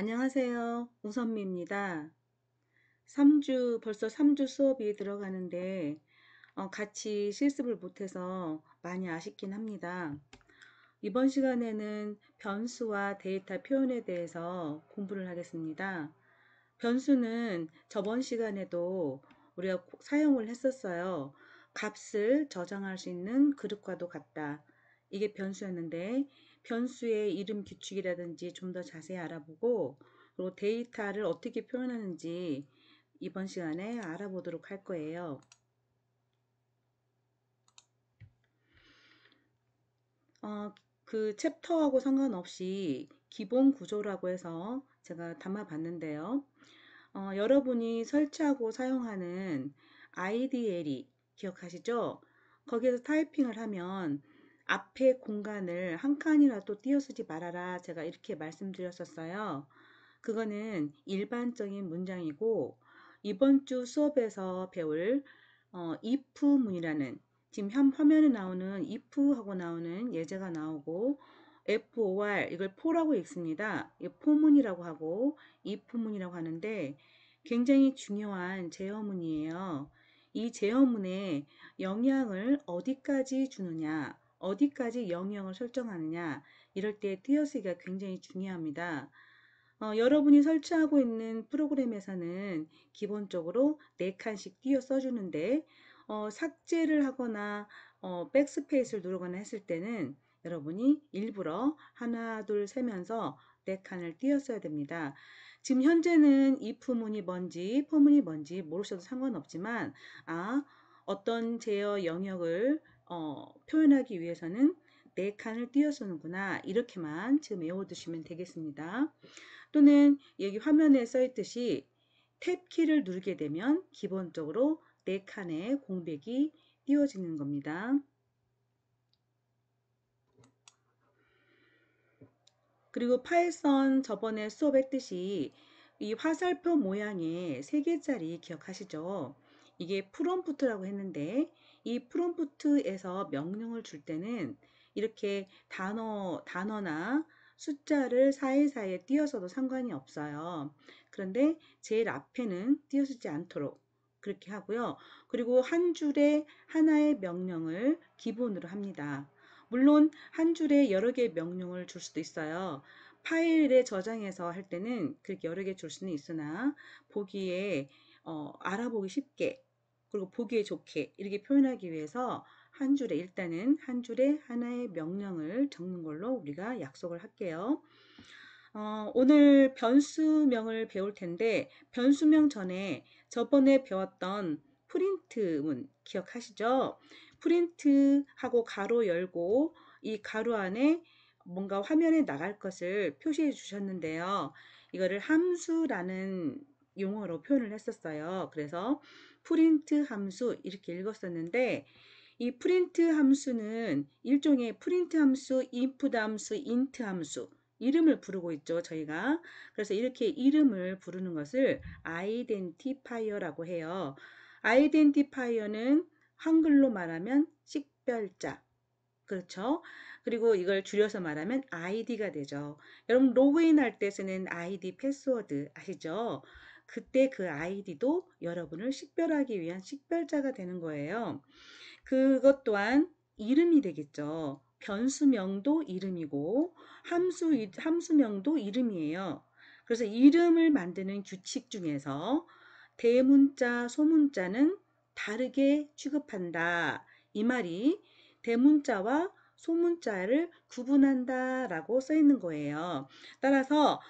안녕하세요. 우선미입니다. 벌써 3주 수업이 들어가는데 같이 실습을 못해서 많이 아쉽긴 합니다. 이번 시간에는 변수와 데이터 표현에 대해서 공부를 하겠습니다. 변수는 저번 시간에도 우리가 사용을 했었어요. 값을 저장할 수 있는 그릇과도 같다. 이게 변수였는데 변수의 이름 규칙이라든지 좀 더 자세히 알아보고 그리고 데이터를 어떻게 표현하는지 이번 시간에 알아보도록 할 거예요. 그 챕터하고 상관없이 기본 구조라고 해서 제가 담아봤는데요. 여러분이 설치하고 사용하는 IDLE 기억하시죠? 거기에서 타이핑을 하면 앞에 공간을 한 칸이라도 띄어쓰지 말아라. 제가 이렇게 말씀드렸었어요. 그거는 일반적인 문장이고 이번 주 수업에서 배울 if문이라는 지금 화면에 나오는 if하고 나오는 예제가 나오고 for 이걸 for라고 읽습니다. for문이라고 하고 if문이라고 하는데 굉장히 중요한 제어문이에요. 이 제어문에 영향을 어디까지 주느냐, 어디까지 영역을 설정하느냐 이럴 때 띄어쓰기가 굉장히 중요합니다. 여러분이 설치하고 있는 프로그램에서는 기본적으로 4칸씩 띄어 써주는데 삭제를 하거나 백스페이스를 누르거나 했을 때는 여러분이 일부러 하나 둘 세면서 4칸을 띄어 써야 됩니다. 지금 현재는 if문이 뭔지 for문이 뭔지 모르셔도 상관없지만 어떤 제어 영역을 표현하기 위해서는 4칸을 띄어 쓰는구나 이렇게만 지금 외워두시면 되겠습니다. 또는 여기 화면에 써 있듯이 탭키를 누르게 되면 기본적으로 4칸의 공백이 띄워지는 겁니다. 그리고 파이썬 저번에 수업했듯이 이 화살표 모양의 3개짜리 기억하시죠? 이게 프롬프트라고 했는데 이 프롬프트에서 명령을 줄 때는 이렇게 단어나 숫자를 사이사이에 띄어서도 상관이 없어요. 그런데 제일 앞에는 띄어쓰지 않도록 그렇게 하고요. 그리고 한 줄에 하나의 명령을 기본으로 합니다. 물론 한 줄에 여러 개의 명령을 줄 수도 있어요. 파일에 저장해서 할 때는 그렇게 여러 개 줄 수는 있으나 보기에 알아보기 쉽게 그리고 보기에 좋게 이렇게 표현하기 위해서 일단은 한 줄에 하나의 명령을 적는 걸로 우리가 약속을 할게요. 오늘 변수명을 배울 텐데 변수명 전에 저번에 배웠던 프린트문 기억하시죠? 프린트하고 가로 열고 이 가로 안에 뭔가 화면에 나갈 것을 표시해 주셨는데요. 이거를 함수라는 용어로 표현을 했었어요. 그래서 프린트 함수 이렇게 읽었었는데 이 프린트 함수는 일종의 프린트 함수, input 함수, int 함수 이름을 부르고 있죠, 저희가. 그래서 이렇게 이름을 부르는 것을 아이덴티파이어라고 해요. 아이덴티파이어는 한글로 말하면 식별자. 그렇죠? 그리고 이걸 줄여서 말하면 아이디가 되죠. 여러분 로그인 할 때 쓰는 아이디 패스워드 아시죠? 그때 그 아이디도 여러분을 식별하기 위한 식별자가 되는 거예요. 그것 또한 이름이 되겠죠. 변수명도 이름이고 함수명도 이름이에요. 그래서 이름을 만드는 규칙 중에서 대문자, 소문자는 다르게 취급한다. 이 말이 대문자와 소문자를 구분한다 라고 써 있는 거예요. 따라서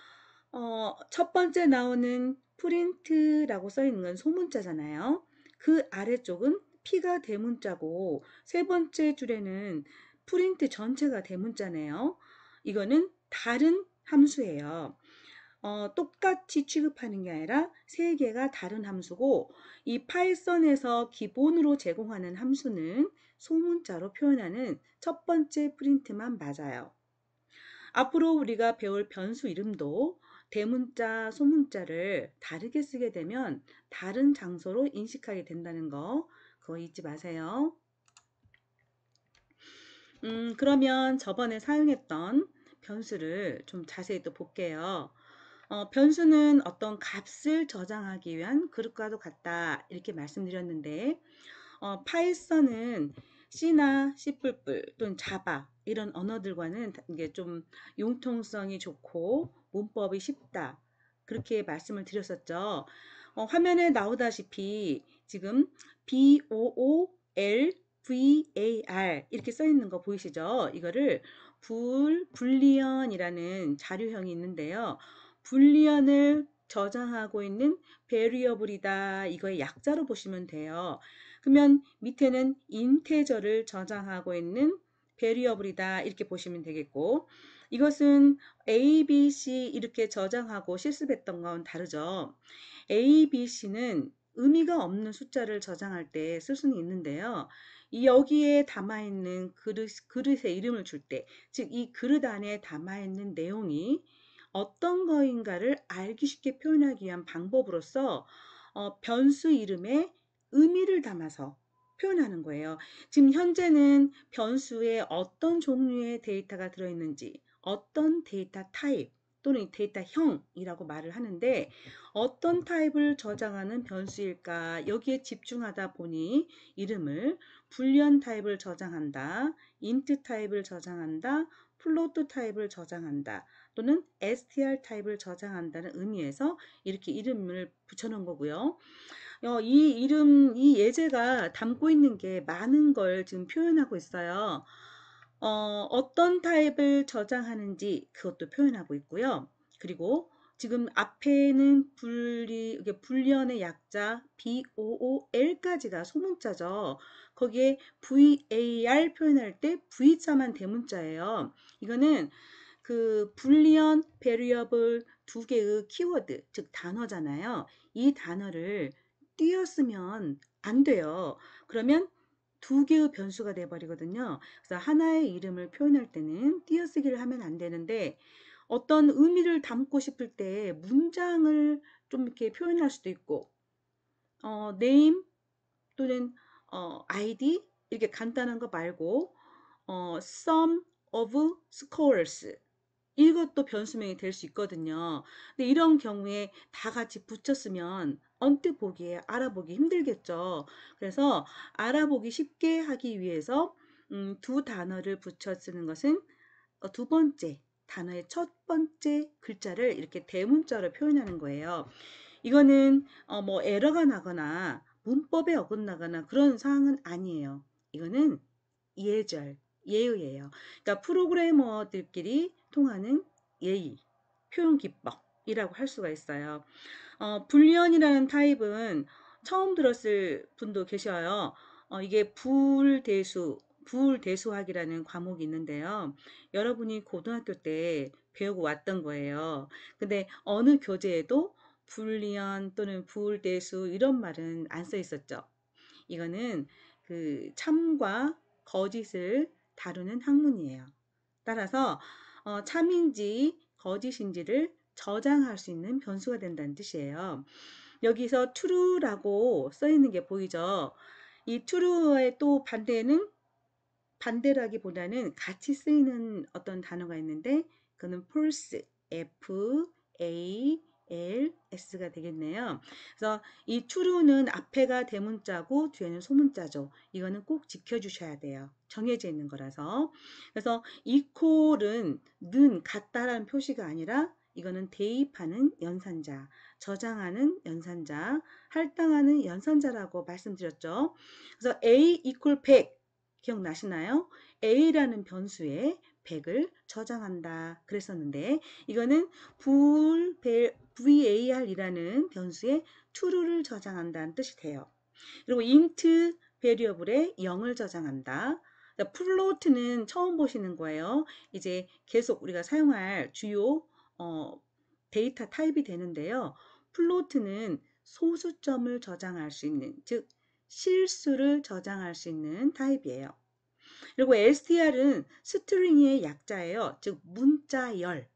첫 번째 나오는 프린트라고 써 있는 건 소문자잖아요. 그 아래쪽은 P가 대문자고 세 번째 줄에는 프린트 전체가 대문자네요. 이거는 다른 함수예요. 똑같이 취급하는 게 아니라 세 개가 다른 함수고 이 파이썬에서 기본으로 제공하는 함수는 소문자로 표현하는 첫 번째 프린트만 맞아요. 앞으로 우리가 배울 변수 이름도 대문자, 소문자를 다르게 쓰게 되면 다른 장소로 인식하게 된다는 거 그거 잊지 마세요. 그러면 저번에 사용했던 변수를 좀 자세히 또 볼게요. 변수는 어떤 값을 저장하기 위한 그릇과도 같다. 이렇게 말씀드렸는데, 파이썬은 C나 C++ 또는 자바 이런 언어들과는 이게 좀 융통성이 좋고 문법이 쉽다. 그렇게 말씀을 드렸었죠. 화면에 나오다시피 지금 BOOLVAR 이렇게 써 있는 거 보이시죠? 이거를 불리언이라는 자료형이 있는데요. 불리언을 저장하고 있는 베리어블이다. 이거의 약자로 보시면 돼요. 그러면 밑에는 인테저를 저장하고 있는 베리어블이다. 이렇게 보시면 되겠고, 이것은 A, B, C 이렇게 저장하고 실습했던 건 다르죠. A, B, C는 의미가 없는 숫자를 저장할 때 쓸 수는 있는데요. 여기에 담아있는 그릇의 이름을 줄 때, 즉 이 그릇 안에 담아있는 내용이 어떤 거인가를 알기 쉽게 표현하기 위한 방법으로서 변수 이름에 의미를 담아서 표현하는 거예요. 지금 현재는 변수에 어떤 종류의 데이터가 들어있는지, 어떤 데이터 타입 또는 데이터형이라고 말을 하는데 어떤 타입을 저장하는 변수일까 여기에 집중하다 보니 이름을 불리언 타입을 저장한다, 인트 타입을 저장한다, 플로트 타입을 저장한다 또는 str 타입을 저장한다는 의미에서 이렇게 이름을 붙여놓은 거고요. 이 예제가 담고 있는 게 많은 걸 지금 표현하고 있어요. 어떤 타입을 저장하는지 그것도 표현하고 있고요. 그리고 지금 앞에는 불리언의 약자 BOOL까지가 소문자죠. 거기에 VAR 표현할 때 V자만 대문자예요. 이거는 그 불리언, 베리어블 두 개의 키워드, 즉 단어잖아요. 이 단어를 띄었으면 안 돼요. 그러면 두 개의 변수가 돼버리거든요. 그래서 하나의 이름을 표현할 때는 띄어쓰기를 하면 안 되는데 어떤 의미를 담고 싶을 때 문장을 좀 이렇게 표현할 수도 있고 name 또는 id 이렇게 간단한 거 말고 sum of scores 이것도 변수명이 될 수 있거든요. 근데 이런 경우에 다 같이 붙였으면 언뜻 보기에 알아보기 힘들겠죠. 그래서 알아보기 쉽게 하기 위해서 두 단어를 붙여 쓰는 것은 두 번째 단어의 첫 번째 글자를 이렇게 대문자로 표현하는 거예요. 이거는 뭐 에러가 나거나 문법에 어긋나거나 그런 상황은 아니에요. 이거는 예의예요. 그러니까 프로그래머들끼리 통하는 예의, 표현 기법이라고 할 수가 있어요. 불리언이라는 타입은 처음 들었을 분도 계셔요. 이게 부울대수학이라는 과목이 있는데요. 여러분이 고등학교 때 배우고 왔던 거예요. 근데 어느 교재에도 불리언 또는 부울대수 이런 말은 안 써 있었죠. 이거는 그 참과 거짓을 다루는 학문이에요. 따라서 참인지 거짓인지를 저장할 수 있는 변수가 된다는 뜻이에요. 여기서 true라고 써 있는 게 보이죠? 이 true의 또 반대라기보다는 같이 쓰이는 어떤 단어가 있는데 그는 false, FALS가 되겠네요. 그래서 이 true는 앞에가 대문자고 뒤에는 소문자죠. 이거는 꼭 지켜주셔야 돼요. 정해져 있는 거라서. 그래서 equal은 는 같다라는 표시가 아니라 이거는 대입하는 연산자, 저장하는 연산자, 할당하는 연산자라고 말씀드렸죠. 그래서 A equal 100 기억나시나요? A라는 변수에 100을 저장한다 그랬었는데 이거는 VAR이라는 변수에 true를 저장한다는 뜻이 돼요. 그리고 int variable에 0을 저장한다. 플로트는 처음 보시는 거예요. 이제 계속 우리가 사용할 주요 데이터 타입이 되는데요. 플로트는 소수점을 저장할 수 있는, 즉 실수를 저장할 수 있는 타입이에요. 그리고 str은 스트링의 약자예요. 즉 문자열.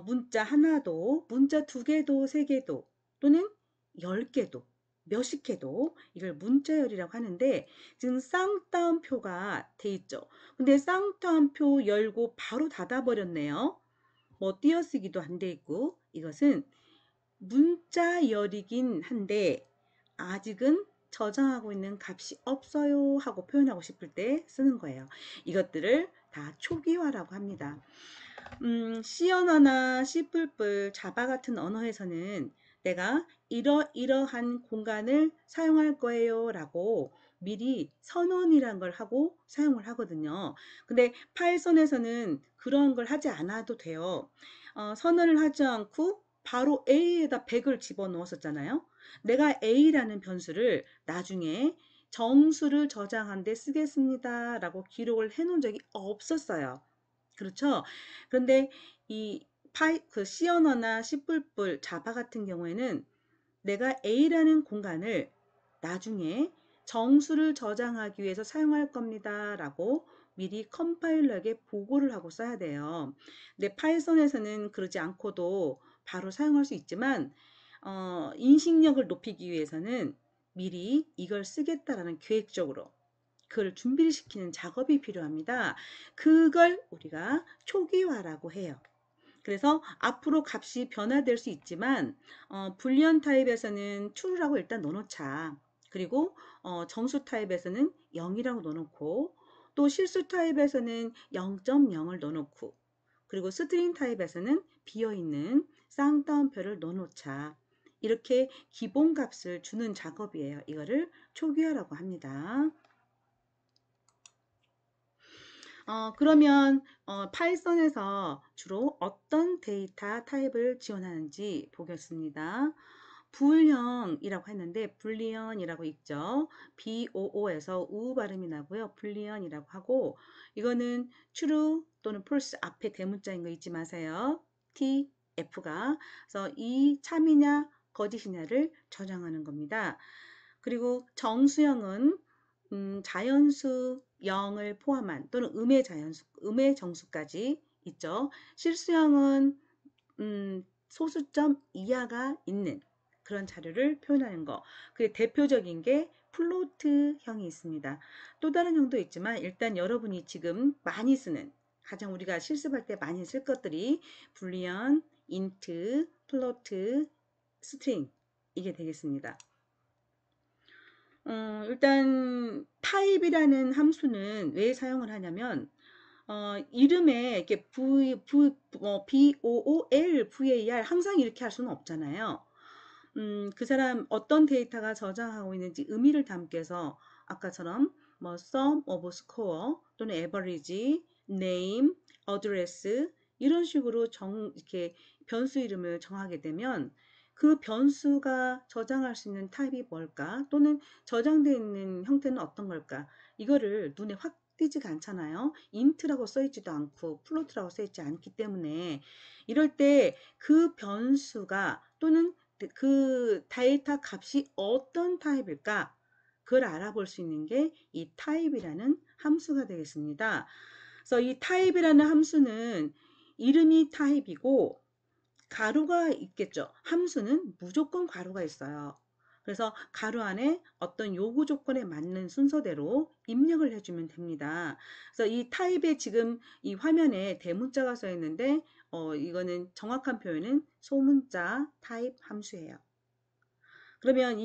문자 하나도, 문자 두 개도, 세 개도, 또는 10개도, 몇십 개도 이걸 문자열이라고 하는데 지금 쌍따옴표가 돼 있죠. 근데 쌍따옴표 열고 바로 닫아버렸네요. 뭐 띄어쓰기도 안 돼 있고 이것은 문자열이긴 한데 아직은 저장하고 있는 값이 없어요 하고 표현하고 싶을 때 쓰는 거예요. 이것들을 다 초기화라고 합니다. C 언어나 C++, 자바 같은 언어에서는 내가 이러이러한 공간을 사용할 거예요 라고 미리 선언이란 걸 하고 사용을 하거든요. 근데 파이썬에서는 그런 걸 하지 않아도 돼요. 선언을 하지 않고 바로 A에다 100을 집어넣었었잖아요. 내가 A라는 변수를 나중에 정수를 저장한 데 쓰겠습니다 라고 기록을 해 놓은 적이 없었어요. 그렇죠? 그런데 이 C 언어나 C++, 자바 같은 경우에는 내가 A라는 공간을 나중에 정수를 저장하기 위해서 사용할 겁니다 라고 미리 컴파일러에게 보고를 하고 써야 돼요. 근데 파이썬에서는 그러지 않고도 바로 사용할 수 있지만 인식력을 높이기 위해서는 미리 이걸 쓰겠다라는 계획적으로 그걸 준비를 시키는 작업이 필요합니다. 그걸 우리가 초기화라고 해요. 그래서 앞으로 값이 변화될 수 있지만 불리언 타입에서는 true라고 일단 넣어놓자. 그리고 정수 타입에서는 0이라고 넣어놓고 또 실수 타입에서는 0.0을 넣어놓고 그리고 스트링 타입에서는 비어있는 쌍따옴표를 넣어놓자. 이렇게 기본 값을 주는 작업이에요. 이거를 초기화라고 합니다. 그러면 파이썬에서 주로 어떤 데이터 타입을 지원하는지 보겠습니다. 불형이라고 했는데 불리언이라고 있죠. BOO에서 우 발음이 나고요. 불리언이라고 하고 이거는 true 또는 false 앞에 대문자인 거 잊지 마세요. T, F가 그래서 이 참이냐 거짓이냐를 저장하는 겁니다. 그리고 정수형은 자연수 0을 포함한 또는 음의 자연수, 음의 정수까지 있죠. 실수형은 소수점 이하가 있는 그런 자료를 표현하는 거. 그 대표적인 게 플로트형이 있습니다. 또 다른 형도 있지만 일단 여러분이 지금 많이 쓰는 가장 우리가 실습할 때 많이 쓸 것들이 불리언, 인트, 플로트, 스트링 이게 되겠습니다. 일단 타입이라는 함수는 왜 사용을 하냐면 이름에 이렇게 BOOL, VAR 항상 이렇게 할 수는 없잖아요. 그 사람 어떤 데이터가 저장하고 있는지 의미를 담기 위해서 아까처럼 뭐 sum of score 또는 average, name, address 이런 식으로 이렇게 변수 이름을 정하게 되면 그 변수가 저장할 수 있는 타입이 뭘까? 또는 저장되어 있는 형태는 어떤 걸까? 이거를 눈에 확 띄지가 않잖아요. int라고 써있지도 않고 플로트라고 써있지 않기 때문에 이럴 때 그 변수가 또는 그 데이터 값이 어떤 타입일까? 그걸 알아볼 수 있는 게 이 타입이라는 함수가 되겠습니다. 그래서 이 타입이라는 함수는 이름이 타입이고 가로가 있겠죠. 함수는 무조건 가로가 있어요. 그래서 가로 안에 어떤 요구 조건에 맞는 순서대로 입력을 해주면 됩니다. 그래서 이 타입에 지금 이 화면에 대문자가 써 있는데 이거는 정확한 표현은 소문자 타입 함수예요. 그러면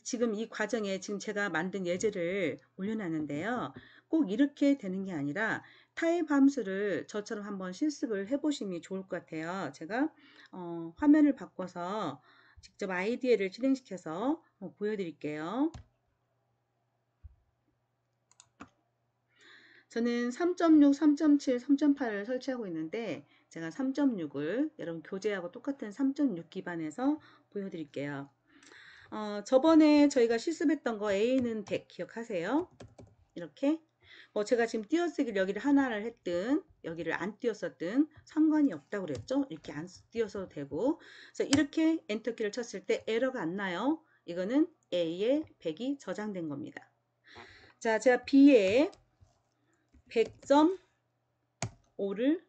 지금 이 과정에 지금 제가 만든 예제를 올려놨는데요. 꼭 이렇게 되는 게 아니라 타입 함수를 저처럼 한번 실습을 해보시면 좋을 것 같아요. 제가 화면을 바꿔서 직접 아이디어를 실행시켜서 보여드릴게요. 저는 3.6, 3.7, 3.8을 설치하고 있는데 제가 3.6을 여러분 교재하고 똑같은 3.6 기반에서 보여드릴게요. 저번에 저희가 실습했던 거 A는 100 기억하세요? 이렇게 제가 지금 띄어쓰기를 여기를 하나를 했든 여기를 안 띄었었든 상관이 없다고 그랬죠? 이렇게 안 띄어서도 되고 그래서 이렇게 엔터키를 쳤을 때 에러가 안 나요. 이거는 A에 100이 저장된 겁니다. 자, 제가 B에 100.5를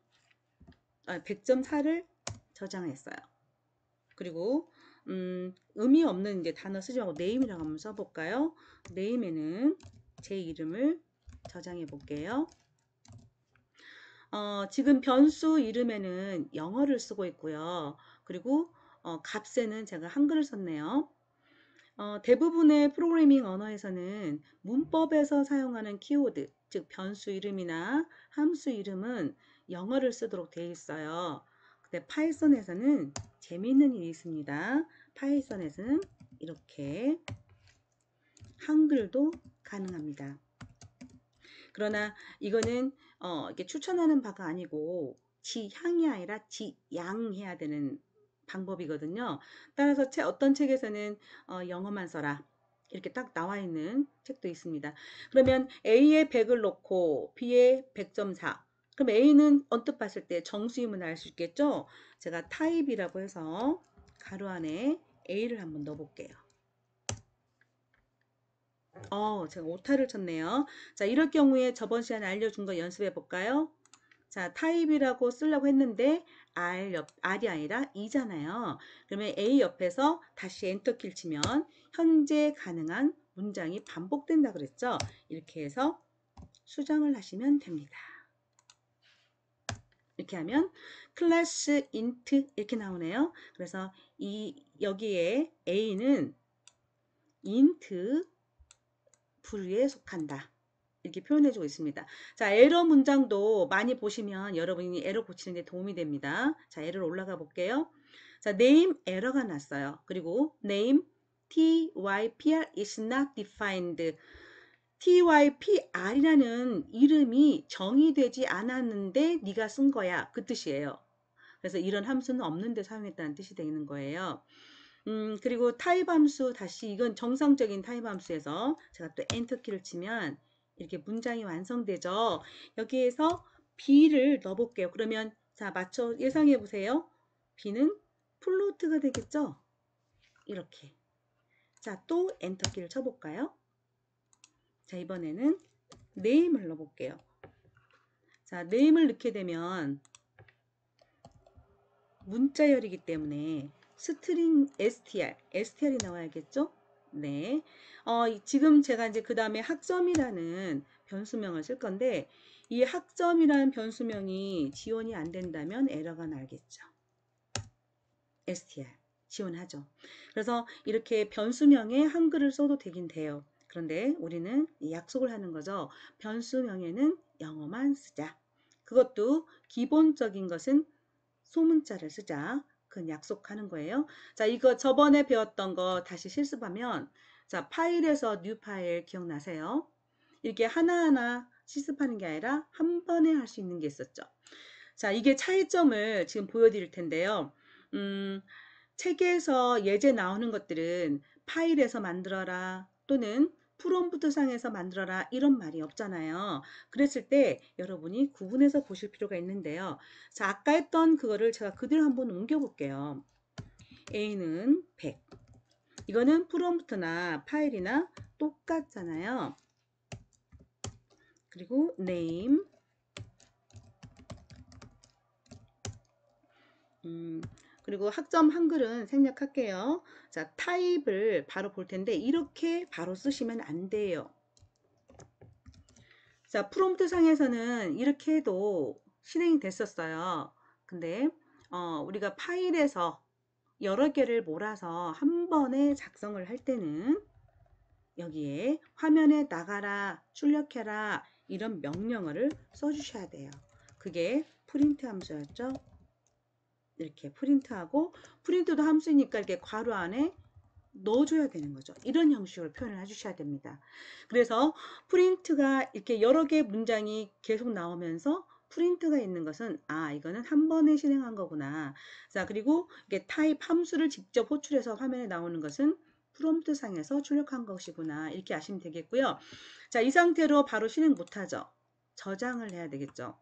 100.4를 저장했어요. 그리고 의미 없는 이제 단어 쓰지 말고 네임이라고 한번 써볼까요? 네임에는 제 이름을 저장해 볼게요. 지금 변수 이름에는 영어를 쓰고 있고요. 그리고 값에는 제가 한글을 썼네요. 대부분의 프로그래밍 언어에서는 문법에서 사용하는 키워드, 즉 변수 이름이나 함수 이름은 영어를 쓰도록 되어 있어요. 근데 파이썬에서는 재미있는 일이 있습니다. 파이썬에서는 이렇게 한글도 가능합니다. 그러나 이거는 이렇게 추천하는 바가 아니고 지향이 아니라 지양해야 되는 방법이거든요. 따라서 어떤 책에서는 영어만 써라 이렇게 딱 나와 있는 책도 있습니다. 그러면 A에 100을 넣고 B에 100.4 그럼 A는 언뜻 봤을 때 정수임을 알 수 있겠죠. 제가 타입이라고 해서 가로 안에 A를 한번 넣어 볼게요. 제가 오타를 쳤네요. 자, 이럴 경우에 저번 시간에 알려준 거 연습해 볼까요? 자, 타입이라고 쓰려고 했는데 R이 아니라 E잖아요. 그러면 A 옆에서 다시 엔터키를 치면 현재 가능한 문장이 반복된다 그랬죠? 이렇게 해서 수정을 하시면 됩니다. 이렇게 하면 클래스 인트 이렇게 나오네요. 그래서 여기에 A는 인트 부류에 속한다. 이렇게 표현해주고 있습니다. 자, 에러 문장도 많이 보시면 여러분이 에러 고치는 데 도움이 됩니다. 자, 에러로 올라가 볼게요. 자, name 에러가 났어요. 그리고 name typr is not defined. typr이라는 이름이 정의되지 않았는데 네가 쓴 거야. 그 뜻이에요. 그래서 이런 함수는 없는데 사용했다는 뜻이 되는 거예요. 그리고 타입 함수 다시 이건 정상적인 타입 함수에서 제가 또 엔터키를 치면 이렇게 문장이 완성되죠. 여기에서 B를 넣어볼게요. 그러면 자 맞춰 예상해 보세요. B는 플로트가 되겠죠. 이렇게 자 또 엔터키를 쳐볼까요. 자 이번에는 name을 넣어볼게요. 자 name을 넣게 되면 문자열이기 때문에 스트링 str이 나와야겠죠? 네. 지금 제가 이제 그 다음에 학점이라는 변수명을 쓸 건데 이 학점이라는 변수명이 지원이 안 된다면 에러가 나겠죠. str 지원하죠. 그래서 이렇게 변수명에 한글을 써도 되긴 돼요. 그런데 우리는 약속을 하는 거죠. 변수명에는 영어만 쓰자. 그것도 기본적인 것은 소문자를 쓰자. 그건 약속하는 거예요. 자, 이거 저번에 배웠던 거 다시 실습하면 자, 파일에서 뉴 파일 기억나세요? 이렇게 하나하나 실습하는 게 아니라 한 번에 할 수 있는 게 있었죠. 자, 이게 차이점을 지금 보여드릴 텐데요. 책에서 예제 나오는 것들은 파일에서 만들어라 또는 프롬프트 상에서 만들어라 이런 말이 없잖아요. 그랬을 때 여러분이 구분해서 보실 필요가 있는데요. 자, 아까 했던 그거를 제가 그대로 한번 옮겨 볼게요. A는 100. 이거는 프롬프트나 파일이나 똑같잖아요. 그리고 name 그리고 학점 한글은 생략할게요. 자, 타입을 바로 볼 텐데 이렇게 바로 쓰시면 안 돼요. 자, 프롬프트 상에서는 이렇게 해도 실행이 됐었어요. 근데 우리가 파일에서 여러 개를 몰아서 한 번에 작성을 할 때는 여기에 화면에 나가라, 출력해라 이런 명령어를 써주셔야 돼요. 그게 프린트 함수였죠. 이렇게 프린트하고 프린트도 함수니까 이렇게 괄호 안에 넣어줘야 되는 거죠. 이런 형식으로 표현을 해주셔야 됩니다. 그래서 프린트가 이렇게 여러 개의 문장이 계속 나오면서 프린트가 있는 것은 이거는 한 번에 실행한 거구나. 자, 그리고 이게 타입 함수를 직접 호출해서 화면에 나오는 것은 프롬프트 상에서 출력한 것이구나. 이렇게 아시면 되겠고요. 자, 이 상태로 바로 실행 못하죠. 저장을 해야 되겠죠.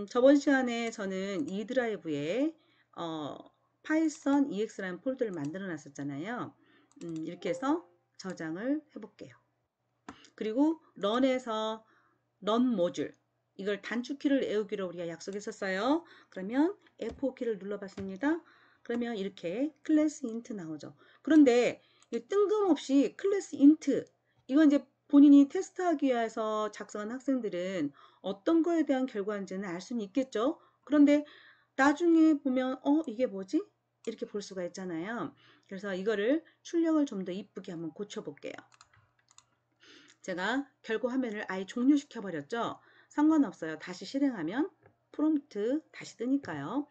저번 시간에 저는 E 드라이브에 파이썬 EX라는 폴더를 만들어 놨었잖아요. 이렇게 해서 저장을 해볼게요. 그리고 런에서 런 모듈 이걸 단축키를 외우기로 우리가 약속했었어요. 그러면 F5키를 눌러봤습니다. 그러면 이렇게 클래스 인트 나오죠. 그런데 뜬금없이 클래스 인트 이건 이제 본인이 테스트하기 위해서 작성한 학생들은 어떤 거에 대한 결과인지는 알 수는 있겠죠. 그런데 나중에 보면 이게 뭐지? 이렇게 볼 수가 있잖아요. 그래서 이거를 출력을 좀 더 이쁘게 한번 고쳐볼게요. 제가 결과 화면을 아예 종료시켜 버렸죠. 상관없어요. 다시 실행하면 프롬프트 다시 뜨니까요.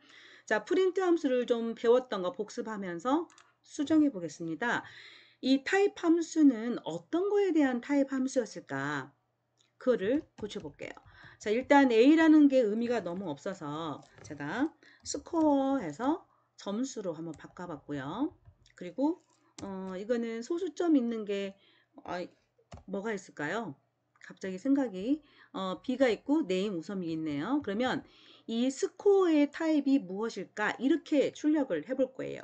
자, 프린트 함수를 좀 배웠던 거 복습하면서 수정해 보겠습니다. 이 타입 함수는 어떤 거에 대한 타입 함수였을까? 그거를 고쳐볼게요. 자, 일단 A라는 게 의미가 너무 없어서 제가 스코어해서 점수로 한번 바꿔봤고요. 그리고 이거는 소수점 있는 게 뭐가 있을까요? 갑자기 생각이 B가 있고 네임 우섬이 있네요. 그러면 이 스코어의 타입이 무엇일까? 이렇게 출력을 해볼 거예요.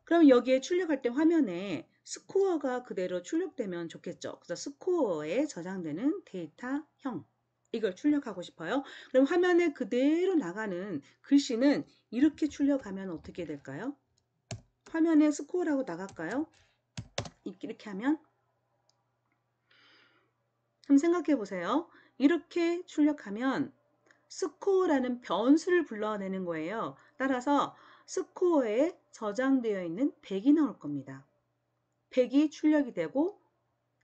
그럼 여기에 출력할 때 화면에 스코어가 그대로 출력되면 좋겠죠. 그래서 스코어에 저장되는 데이터형 이걸 출력하고 싶어요. 그럼 화면에 그대로 나가는 글씨는 이렇게 출력하면 어떻게 될까요? 화면에 스코어라고 나갈까요? 이렇게 하면 한번 생각해 보세요. 이렇게 출력하면 스코어라는 변수를 불러내는 거예요. 따라서 스코어에 저장되어 있는 100이 나올 겁니다. 100이 출력이 되고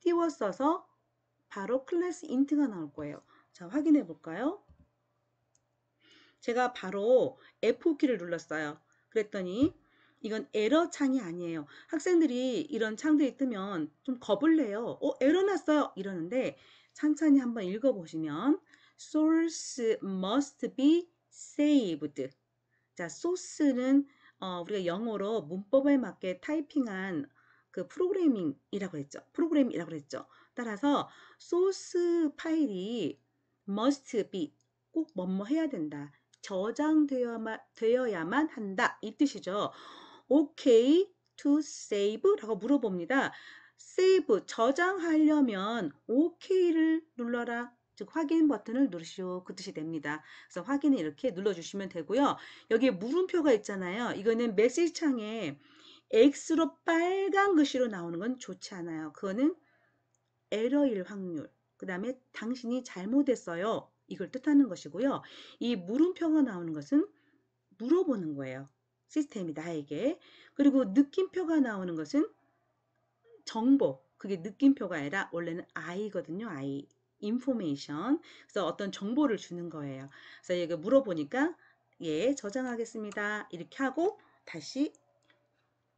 띄웠어서 바로 클래스 인트가 나올 거예요. 자, 확인해 볼까요? 제가 바로 F5키를 눌렀어요. 그랬더니 이건 에러 창이 아니에요. 학생들이 이런 창들이 뜨면 좀 겁을 내요. 에러 났어요. 이러는데 천천히 한번 읽어보시면 source must be saved. 자, 소스는 우리가 영어로 문법에 맞게 타이핑한 그 프로그래밍이라고 했죠. 프로그램이라고 했죠. 따라서 소스 파일이 must be 꼭 뭐뭐 해야 된다. 저장되어야만 한다. 이 뜻이죠. OK to save 라고 물어봅니다. save 저장하려면 OK를 눌러라. 즉 확인 버튼을 누르시오. 그 뜻이 됩니다. 그래서 확인을 이렇게 눌러주시면 되고요. 여기에 물음표가 있잖아요. 이거는 메시지 창에 X로 빨간 글씨로 나오는 건 좋지 않아요. 그거는 에러일 확률. 그 다음에 당신이 잘못했어요. 이걸 뜻하는 것이고요. 이 물음표가 나오는 것은 물어보는 거예요. 시스템이 나에게. 그리고 느낌표가 나오는 것은 정보. 그게 느낌표가 아니라 원래는 I거든요. I. information. 그래서 어떤 정보를 주는 거예요. 그래서 이거 물어보니까 예, 저장하겠습니다. 이렇게 하고 다시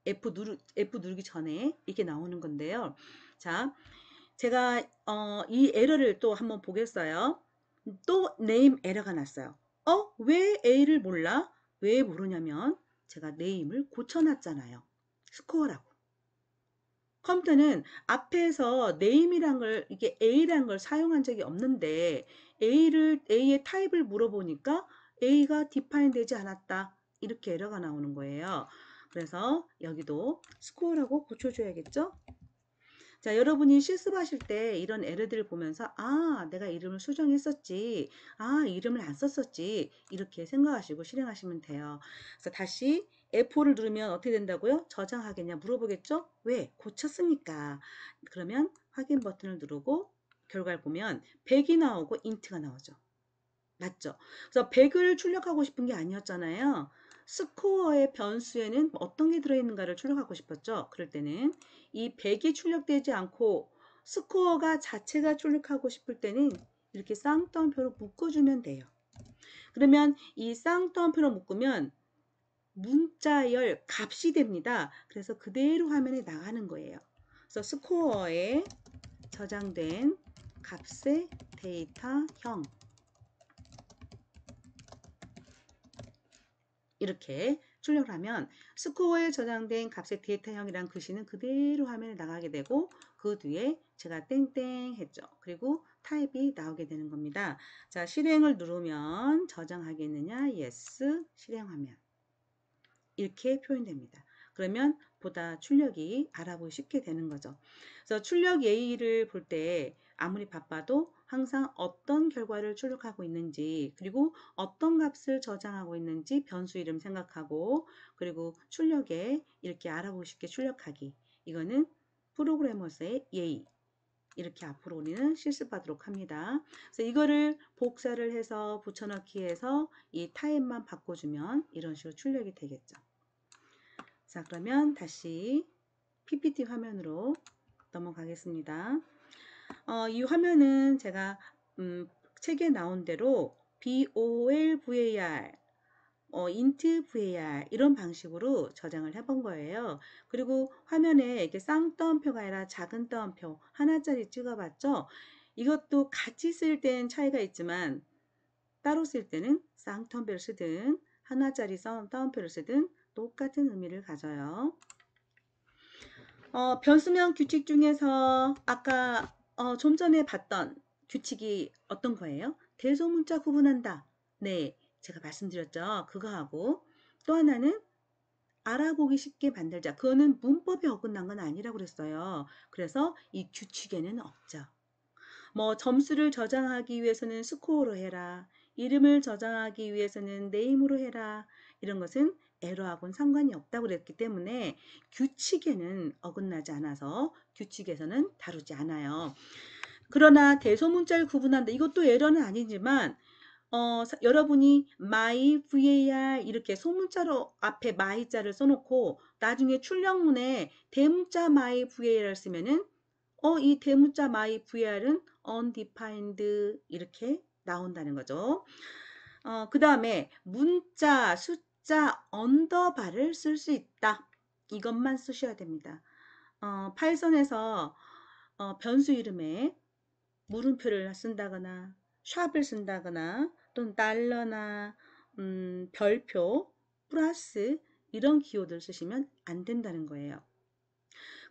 F 누르기 전에 이렇게 나오는 건데요. 자, 제가 이 에러를 또 한번 보겠어요. 또 네임 에러가 났어요. 왜 A를 몰라? 왜 모르냐면 제가 네임을 고쳐놨잖아요. 스코어라고. 컴퓨터는 앞에서 네임이란 걸 이게 A란 걸 사용한 적이 없는데 A의 타입을 물어보니까 A가 디파인 되지 않았다. 이렇게 에러가 나오는 거예요. 그래서 여기도 스코어라고 고쳐줘야겠죠? 자, 여러분이 실습하실 때 이런 에러들을 보면서 내가 이름을 수정했었지. 이름을 안 썼었지. 이렇게 생각하시고 실행하시면 돼요. 그래서 다시 F4를 누르면 어떻게 된다고요? 저장하겠냐 물어보겠죠? 왜? 고쳤으니까. 그러면 확인 버튼을 누르고 결과를 보면 100이 나오고 인트가 나오죠. 맞죠? 그래서 100을 출력하고 싶은 게 아니었잖아요. 스코어의 변수에는 어떤 게 들어있는가를 출력하고 싶었죠. 그럴 때는 이 100이 출력되지 않고 스코어가 자체가 출력하고 싶을 때는 이렇게 쌍따옴표로 묶어주면 돼요. 그러면 이 쌍따옴표로 묶으면 문자열 값이 됩니다. 그래서 그대로 화면에 나가는 거예요. 그래서 스코어에 저장된 값의 데이터형 이렇게 출력을 하면 스코어에 저장된 값의 데이터형이란 글씨는 그대로 화면에 나가게 되고 그 뒤에 제가 땡땡 했죠. 그리고 타입이 나오게 되는 겁니다. 자, 실행을 누르면 저장하겠느냐? Yes. 실행하면 이렇게 표현됩니다. 그러면 보다 출력이 알아보기 쉽게 되는 거죠. 그래서 출력 A를 볼 때 아무리 바빠도 항상 어떤 결과를 출력하고 있는지 그리고 어떤 값을 저장하고 있는지 변수 이름 생각하고 그리고 출력에 이렇게 알아보기 쉽게 출력하기 이거는 프로그래머스의 예의 이렇게 앞으로 우리는 실습하도록 합니다. 그래서 이거를 복사를 해서 붙여넣기 해서 이 타입만 바꿔주면 이런 식으로 출력이 되겠죠. 자, 그러면 다시 PPT 화면으로 넘어가겠습니다. 이 화면은 제가 책에 나온 대로 BOLVAR, int var 이런 방식으로 저장을 해본 거예요. 그리고 화면에 이렇게 쌍따옴표가 아니라 작은 따옴표 하나짜리 찍어봤죠. 이것도 같이 쓸 때는 차이가 있지만 따로 쓸 때는 쌍따옴표를 쓰든 하나짜리 따옴표를 쓰든 똑같은 의미를 가져요. 변수명 규칙 중에서 아까 좀 전에 봤던 규칙이 어떤 거예요? 대소문자 구분한다. 네, 제가 말씀드렸죠. 그거하고 또 하나는 알아보기 쉽게 만들자. 그거는 문법에 어긋난 건 아니라고 그랬어요. 그래서 이 규칙에는 없죠. 뭐 점수를 저장하기 위해서는 스코어로 해라. 이름을 저장하기 위해서는 네임으로 해라. 이런 것은 에러하고는 상관이 없다고 그랬기 때문에 규칙에는 어긋나지 않아서 규칙에서는 다루지 않아요. 그러나 대소문자를 구분한다. 이것도 에러는 아니지만 여러분이 my var 이렇게 소문자로 앞에 my자를 써놓고 나중에 출력문에 대문자 my var을 쓰면은 이 대문자 my var은 undefined 이렇게 나온다는 거죠. 그 다음에 문자, 숫자, 언더바를 쓸 수 있다. 이것만 쓰셔야 됩니다. 파이썬에서 변수 이름에 물음표를 쓴다거나 샵을 쓴다거나 또는 달러나 별표, 플러스 이런 기호들 쓰시면 안 된다는 거예요.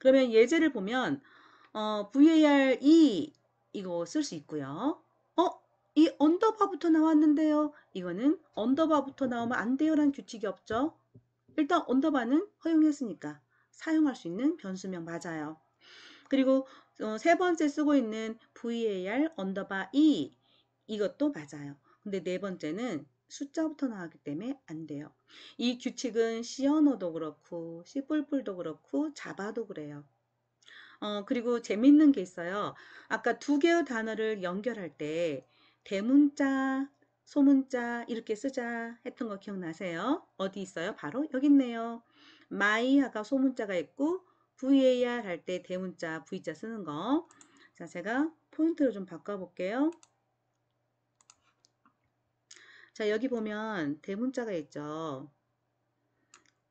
그러면 예제를 보면 var 이거 쓸 수 있고요. 이 언더바부터 나왔는데요. 이거는 언더바부터 나오면 안 돼요라는 규칙이 없죠. 일단 언더바는 허용했으니까 사용할 수 있는 변수명 맞아요. 그리고 세 번째 쓰고 있는 var 언더바 e 이것도 맞아요. 근데 네 번째는 숫자부터 나왔기 때문에 안 돼요. 이 규칙은 C 언어도 그렇고 C++도 그렇고 자바도 그래요. 그리고 재밌는 게 있어요. 아까 두 개의 단어를 연결할 때 대문자, 소문자 이렇게 쓰자 했던 거 기억나세요? 어디 있어요? 바로 여기 있네요. my하고 소문자가 있고 var 할 때 대문자, v자 쓰는 거. 자, 제가 포인트를 좀 바꿔볼게요. 자, 여기 보면 대문자가 있죠.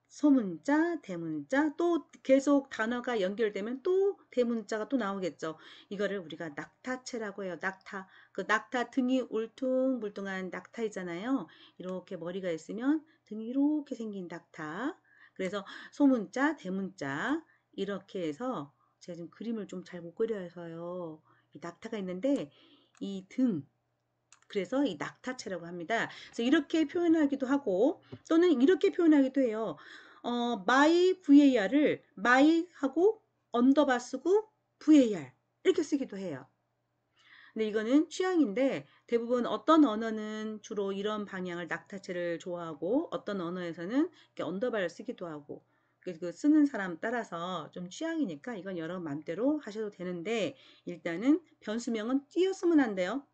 소문자, 대문자, 또 계속 단어가 연결되면 또 대문자가 또 나오겠죠. 이거를 우리가 낙타체라고 해요. 낙타. 그 낙타 등이 울퉁불퉁한 낙타이잖아요. 이렇게 머리가 있으면 등이 이렇게 생긴 낙타. 그래서 소문자, 대문자 이렇게 해서 제가 지금 그림을 좀 잘 못 그려서요. 이 낙타가 있는데 이 등, 그래서 이 낙타체라고 합니다. 그래서 이렇게 표현하기도 하고 또는 이렇게 표현하기도 해요. my var을 my 하고 언더바 쓰고 var 이렇게 쓰기도 해요. 근데 이거는 취향인데 대부분 어떤 언어는 주로 이런 방향을 낙타체를 좋아하고 어떤 언어에서는 이렇게 언더바를 쓰기도 하고 그 쓰는 사람 따라서 좀 취향이니까 이건 여러 맘대로 하셔도 되는데 일단은 변수명은 띄었으면 안 돼요.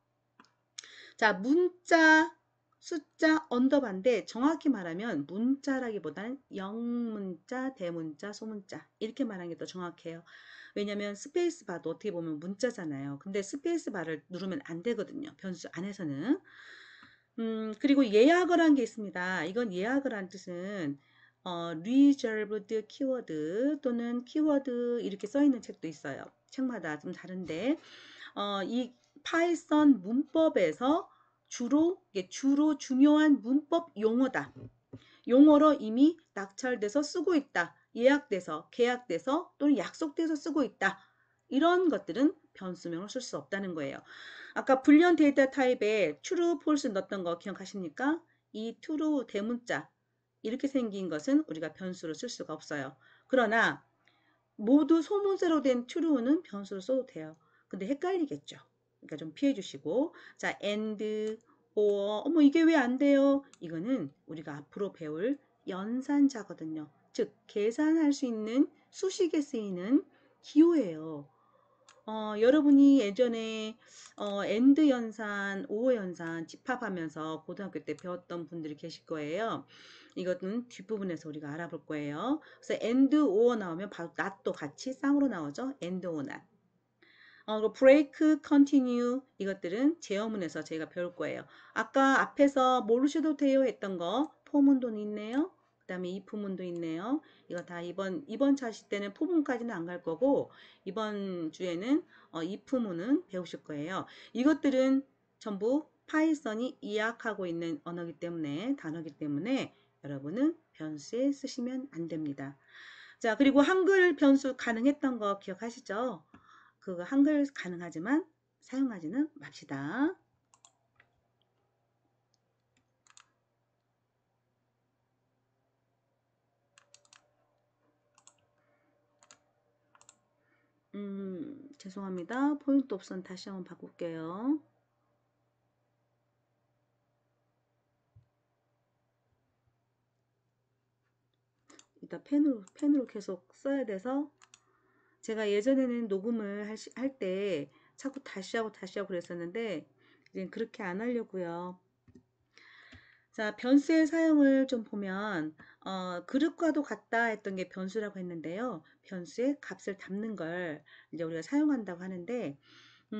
자, 문자, 숫자, 언더바인데 정확히 말하면 문자라기보다는 영문자, 대문자, 소문자 이렇게 말하는 게 더 정확해요. 왜냐면 스페이스 바도 어떻게 보면 문자잖아요. 근데 스페이스 바를 누르면 안 되거든요. 변수 안에서는. 그리고 예약어란 게 있습니다. 이건 예약어란 뜻은 reserved 키워드 또는 키워드 이렇게 써 있는 책도 있어요. 책마다 좀 다른데 이 파이썬 문법에서 주로 중요한 문법 용어다. 용어로 이미 낙찰돼서 쓰고 있다. 예약돼서, 계약돼서 또는 약속돼서 쓰고 있다. 이런 것들은 변수명을 쓸 수 없다는 거예요. 아까 불리언 데이터 타입에 true, false 넣었던 거 기억하십니까? 이 true 대문자 이렇게 생긴 것은 우리가 변수로 쓸 수가 없어요. 그러나 모두 소문자로 된 true는 변수로 써도 돼요. 근데 헷갈리겠죠. 그러니까 좀 피해 주시고 자 and, or 어머 이게 왜 안 돼요? 이거는 우리가 앞으로 배울 연산자거든요. 즉 계산할 수 있는 수식에 쓰이는 기호예요. 여러분이 예전에 엔드 연산, 오어 연산 집합하면서 고등학교 때 배웠던 분들이 계실 거예요. 이것은 뒷부분에서 우리가 알아볼 거예요. 그래서 엔드 오어 나오면 바로 not도 같이 쌍으로 나오죠. 엔드 오 not. 그리고 break, continue 이것들은 제어문에서 저희가 배울 거예요. 아까 앞에서 모르셔도 돼요 했던 거 포문도 있네요. 그 다음에 if문도 있네요. 이거 다 이번 차실 때는 포문까지는 안 갈 거고 이번 주에는 if문은 배우실 거예요. 이것들은 전부 파이썬이 이해하고 있는 언어이기 때문에 단어이기 때문에 여러분은 변수에 쓰시면 안 됩니다. 자, 그리고 한글 변수 가능했던 거 기억하시죠? 그거 한글 가능하지만 사용하지는 맙시다. 죄송합니다. 포인트 옵션 다시 한번 바꿀게요. 일단 펜으로 계속 써야 돼서 제가 예전에는 녹음을 할 때 자꾸 다시 하고 그랬었는데 이제 그렇게 안 하려고요. 자, 변수의 사용을 좀 보면 그릇과도 같다 했던 게 변수라고 했는데요. 변수의 값을 담는 걸 이제 우리가 사용한다고 하는데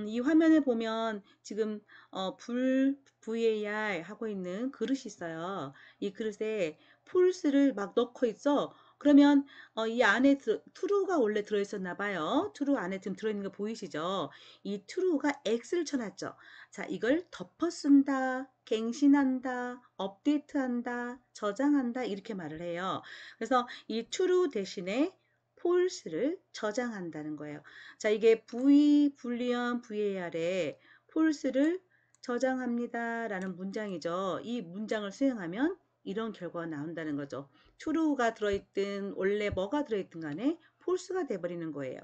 이 화면에 보면 지금 VAR 하고 있는 그릇이 있어요. 이 그릇에 폴스를 막 넣고 있어. 그러면 이 안에 true가 원래 들어있었나 봐요. true 안에 지금 들어있는 거 보이시죠? 이 true가 x를 쳐놨죠. 자, 이걸 덮어 쓴다, 갱신한다, 업데이트한다, 저장한다 이렇게 말을 해요. 그래서 이 true 대신에 false를 저장한다는 거예요. 자, 이게 불리언 VAR에 false를 저장합니다 라는 문장이죠. 이 문장을 수행하면 이런 결과가 나온다는 거죠. true가 들어있든 원래 뭐가 들어있든 간에 false가 돼버리는 거예요.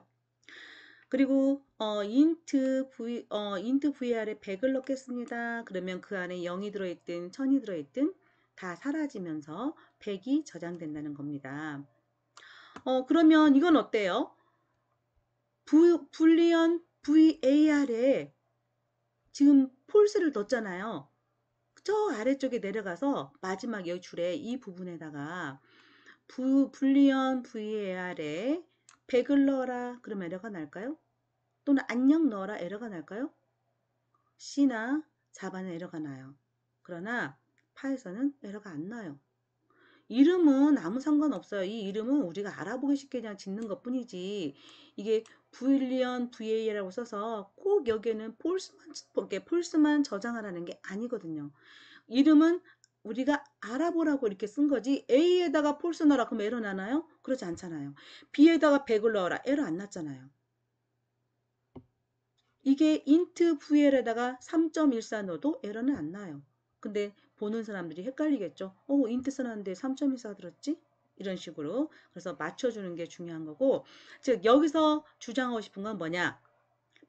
그리고 int VR에 100을 넣겠습니다. 그러면 그 안에 0이 들어있든 1000이 들어있든 다 사라지면서 100이 저장된다는 겁니다. 그러면 이건 어때요? 불리언 VAR에 지금 폴스를 넣었잖아요. 저 아래쪽에 내려가서 마지막 여기 줄에 이 부분에다가 불리언 VAR에 100을 넣어라. 그럼 에러가 날까요? 또는 안녕 넣어라. 에러가 날까요? C나 자바는 에러가 나요. 그러나 파에서는 에러가 안 나요. 이름은 아무 상관없어요. 이 이름은 우리가 알아보기 쉽게 그냥 짓는 것 뿐이지. 이게 불리언 VA라고 써서 꼭 여기에는 폴스만 저장하라는 게 아니거든요. 이름은 우리가 알아보라고 이렇게 쓴 거지 A에다가 폴스 넣어라 그럼 에러 나나요? 그렇지 않잖아요. B에다가 100을 넣어라 에러 안 났잖아요. 이게 int VL에다가 3.14 넣어도 에러는 안 나요. 근데 보는 사람들이 헷갈리겠죠. int 써놨는데 3.14 들었지? 이런 식으로. 그래서 맞춰주는 게 중요한 거고, 즉 여기서 주장하고 싶은 건 뭐냐?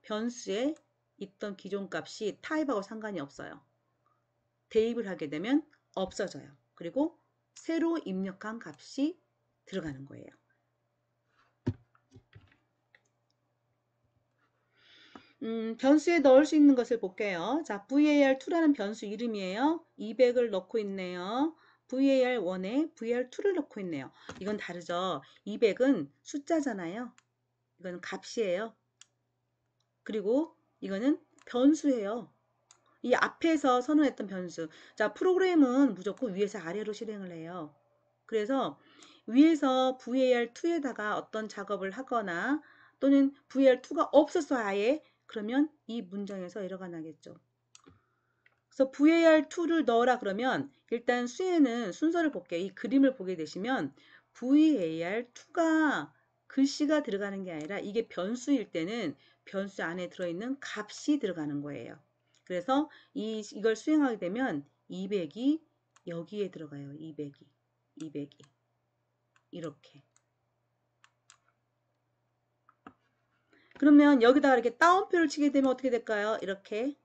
변수에 있던 기존 값이 타입하고 상관이 없어요. 대입을 하게 되면 없어져요. 그리고 새로 입력한 값이 들어가는 거예요. 변수에 넣을 수 있는 것을 볼게요. 자, var2라는 변수 이름이에요. 200을 넣고 있네요. var1에 var2를 넣고 있네요. 이건 다르죠. 200은 숫자잖아요. 이거는 값이에요. 그리고 이거는 변수예요. 이 앞에서 선언했던 변수. 자, 프로그램은 무조건 위에서 아래로 실행을 해요. 그래서 위에서 var2에다가 어떤 작업을 하거나 또는 var2가 없었어 아예 그러면 이 문장에서 에러가 나겠죠. 그래서 var2를 넣어라 그러면 일단 수에는 순서를 볼게요. 이 그림을 보게 되시면 var2가 글씨가 들어가는 게 아니라 이게 변수일 때는 변수 안에 들어있는 값이 들어가는 거예요. 그래서 이걸 수행하게 되면 200이 여기에 들어가요. 200이 이렇게. 그러면 여기다가 이렇게 따옴표를 치게 되면 어떻게 될까요? 이렇게.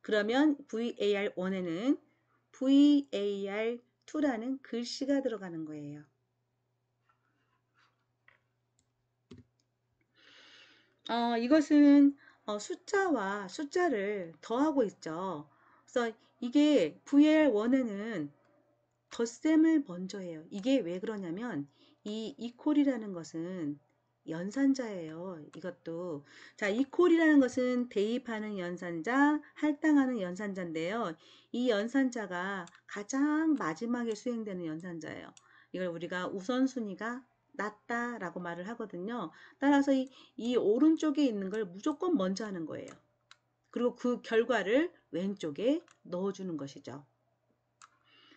그러면 var1에는 var2라는 글씨가 들어가는 거예요. 이것은 숫자와 숫자를 더하고 있죠. 그래서 이게 VL1에는 덧셈을 먼저 해요. 이게 왜 그러냐면 이 이퀄이라는 것은 연산자예요. 이것도 자, 이퀄이라는 것은 대입하는 연산자, 할당하는 연산자인데요. 이 연산자가 가장 마지막에 수행되는 연산자예요. 이걸 우리가 우선순위가 낮다라고 말을 하거든요. 따라서 이 오른쪽에 있는 걸 무조건 먼저 하는 거예요. 그리고 그 결과를 왼쪽에 넣어주는 것이죠.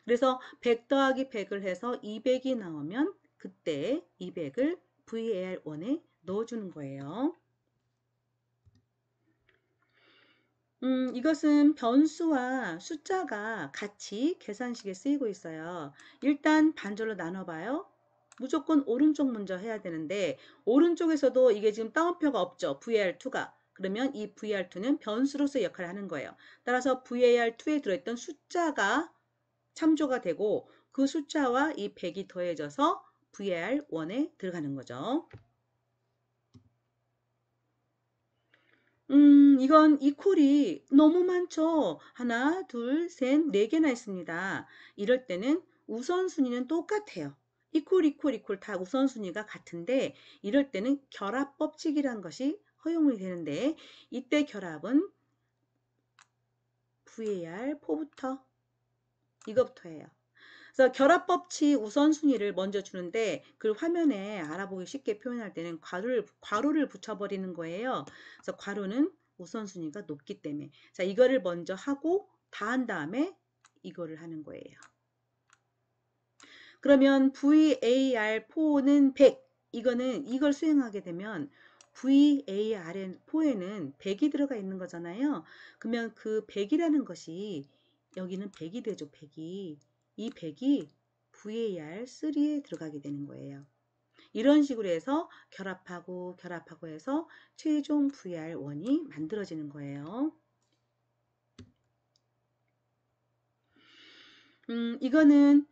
그래서 100 더하기 100을 해서 200이 나오면 그때 200을 VAR1에 넣어주는 거예요. 이것은 변수와 숫자가 같이 계산식에 쓰이고 있어요. 일단 반절로 나눠봐요. 무조건 오른쪽 먼저 해야 되는데 오른쪽에서도 이게 지금 따옴표가 없죠. VAR2가. 그러면 이 VAR2는 변수로서 역할을 하는 거예요. 따라서 VAR2에 들어있던 숫자가 참조가 되고 그 숫자와 이 100이 더해져서 VAR1에 들어가는 거죠. 이건 이퀄이 너무 많죠. 하나, 둘, 셋, 네 개나 있습니다. 이럴 때는 우선순위는 똑같아요. 이퀄 다 우선순위가 같은데 이럴 때는 결합 법칙이란 것이 허용이 되는데 이때 결합은 VAR4부터 이것부터 해요. 그래서 결합법칙 우선순위를 먼저 주는데 그 화면에 알아보기 쉽게 표현할 때는 괄호를 붙여버리는 거예요. 그래서 괄호는 우선순위가 높기 때문에 자 이거를 먼저 하고 다 한 다음에 이거를 하는 거예요. 그러면 VAR4는 100 이거는 이걸 수행하게 되면 VAR4에는 100이 들어가 있는 거잖아요. 그러면 그 100이라는 것이 여기는 100이 되죠. 100이 이 100이 VAR3에 들어가게 되는 거예요. 이런 식으로 해서 결합하고 해서 최종 VAR1이 만들어지는 거예요. 이거는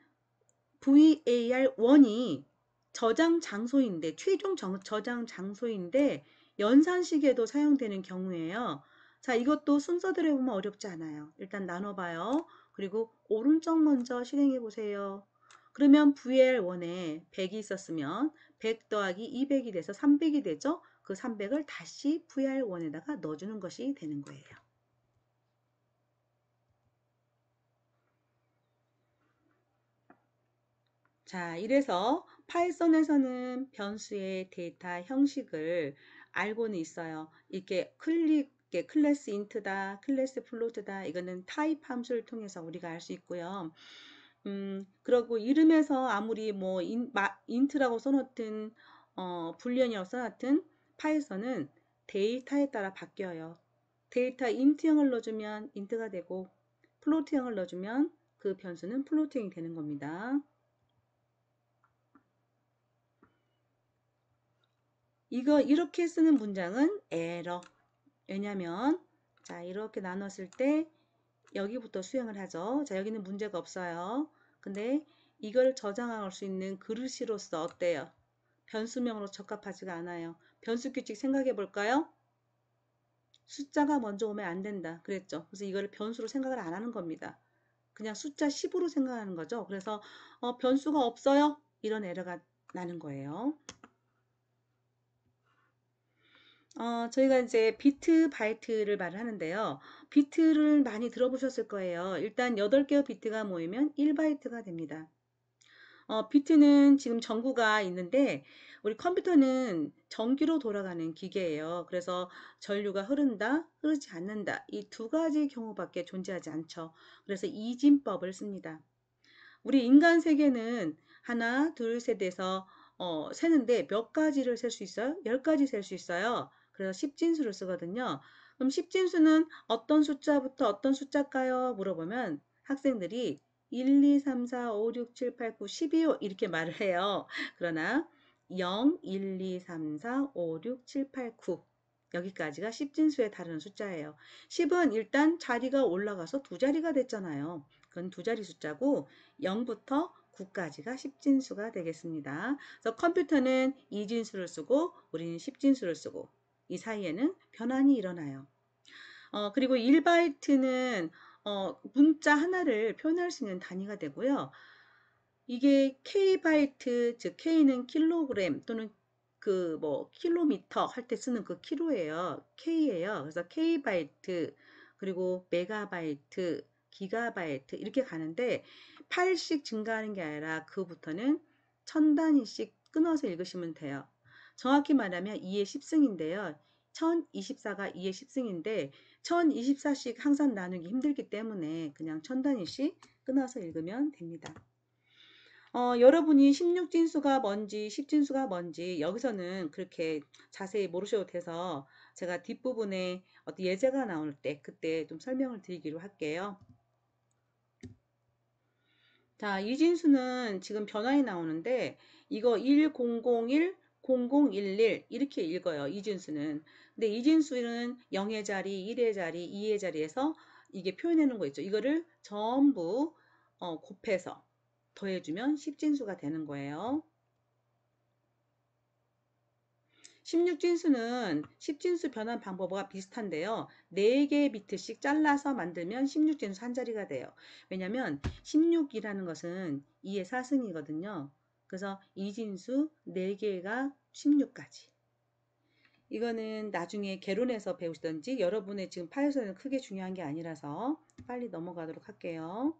VAR1이 저장 장소인데 최종 저장 장소인데 연산식에도 사용되는 경우에요. 자, 이것도 순서대로 보면 어렵지 않아요. 일단 나눠봐요. 그리고 오른쪽 먼저 실행해 보세요. 그러면 VL1에 100이 있었으면 100 더하기 200이 돼서 300이 되죠. 그 300을 다시 VL1에다가 넣어주는 것이 되는 거예요. 자, 이래서 파이썬에서는 변수의 데이터 형식을 알고는 있어요. 이렇게 클래스 인트다, 클래스 플로트다, 이거는 타입 함수를 통해서 우리가 알 수 있고요. 그리고 이름에서 아무리 뭐 인트라고 써놓든 불리언이라고 써놨든 파이썬은 데이터에 따라 바뀌어요. 데이터 인트형을 넣어주면 인트가 되고 플로트형을 넣어주면 그 변수는 플로트형이 되는 겁니다. 이거 이렇게 쓰는 문장은 에러. 왜냐면 자 이렇게 나눴을 때 여기부터 수행을 하죠. 자 여기는 문제가 없어요. 근데 이걸 저장할 수 있는 그릇으로서 어때요? 변수명으로 적합하지가 않아요. 변수 규칙 생각해 볼까요? 숫자가 먼저 오면 안 된다. 그랬죠. 그래서 이거를 변수로 생각을 안 하는 겁니다. 그냥 숫자 10으로 생각하는 거죠. 그래서 변수가 없어요. 이런 에러가 나는 거예요. 저희가 이제 비트 바이트를 말을 하는데요. 비트를 많이 들어보셨을 거예요. 일단 8개의 비트가 모이면 1바이트가 됩니다. 비트는 지금 전구가 있는데 우리 컴퓨터는 전기로 돌아가는 기계예요. 그래서 전류가 흐른다, 흐르지 않는다. 이 두 가지 경우밖에 존재하지 않죠. 그래서 이진법을 씁니다. 우리 인간 세계는 하나, 둘, 셋에서 세는데 몇 가지를 셀 수 있어요? 10가지 셀 수 있어요. 그래서 십진수를 쓰거든요. 그럼 십진수는 어떤 숫자부터 어떤 숫자일까요? 물어보면 학생들이 1, 2, 3, 4, 5, 6, 7, 8, 9, 12호 이렇게 말을 해요. 그러나 0, 1, 2, 3, 4, 5, 6, 7, 8, 9 여기까지가 십진수에 다르는 숫자예요. 10은 일단 자리가 올라가서 두 자리가 됐잖아요. 그건 두 자리 숫자고 0부터 9까지가 십진수가 되겠습니다. 그래서 컴퓨터는 이진수를 쓰고 우리는 십진수를 쓰고 이 사이에는 변환이 일어나요. 그리고 1바이트는 문자 하나를 표현할 수 있는 단위가 되고요. 이게 K바이트, 즉 K는 킬로그램 또는 그 뭐 킬로미터 할 때 쓰는 그 키로예요. K예요. 그래서 K바이트 그리고 메가바이트, 기가바이트 이렇게 가는데 8씩 증가하는 게 아니라 그부터는 1000단위씩 끊어서 읽으시면 돼요. 정확히 말하면 2의 10승인데요. 1024가 2의 10승인데 1024씩 항상 나누기 힘들기 때문에 그냥 1000단위씩 끊어서 읽으면 됩니다. 여러분이 16진수가 뭔지 10진수가 뭔지 여기서는 그렇게 자세히 모르셔도 돼서 제가 뒷부분에 어떤 예제가 나올 때 그때 좀 설명을 드리기로 할게요. 자, 이 진수는 지금 변화이 나오는데 이거 1001, 0011 이렇게 읽어요. 이 진수는. 근데 이 진수는 0의 자리, 1의 자리, 2의 자리에서 이게 표현하는 거 있죠. 이거를 전부 곱해서 더해주면 10진수가 되는 거예요. 16진수는 10진수 변환 방법과 비슷한데요. 4개의 비트씩 잘라서 만들면 16진수 한 자리가 돼요. 왜냐면 16이라는 것은 2의 4승이거든요. 그래서 이 진수 4개가 16까지. 이거는 나중에 개론에서 배우시던지 여러분의 지금 파에서는 크게 중요한 게 아니라서 빨리 넘어가도록 할게요.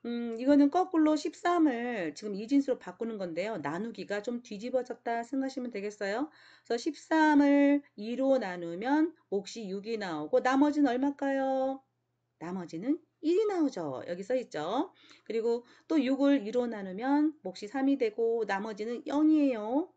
이거는 거꾸로 13을 지금 이진수로 바꾸는 건데요. 나누기가 좀 뒤집어졌다 생각하시면 되겠어요. 그래서 13을 2로 나누면 몫이 6이 나오고 나머지는 얼마일까요? 나머지는 1이 나오죠. 여기 써 있죠. 그리고 또 6을 2로 나누면 몫이 3이 되고 나머지는 0이에요.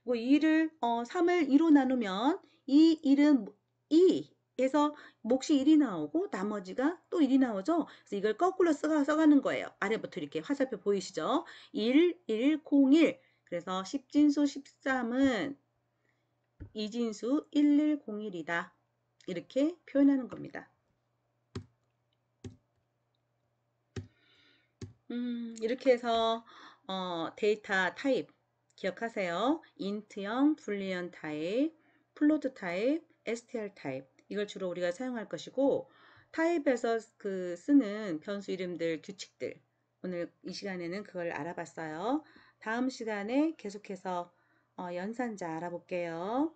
그리고 3을 2로 나누면 이 1은 2에서 몫이 1이 나오고 나머지가 또 1이 나오죠. 그래서 이걸 거꾸로 써가는 거예요. 아래부터 이렇게 화살표 보이시죠? 1, 1, 0, 1. 그래서 10진수 13은 이진수 1101이다. 이렇게 표현하는 겁니다. 이렇게 해서 데이터 타입 기억하세요. 인트형, 불리언 타입, 플로트 타입, str 타입 이걸 주로 우리가 사용할 것이고 타입에서 그 쓰는 변수 이름들, 규칙들 오늘 이 시간에는 그걸 알아봤어요. 다음 시간에 계속해서 연산자 알아볼게요.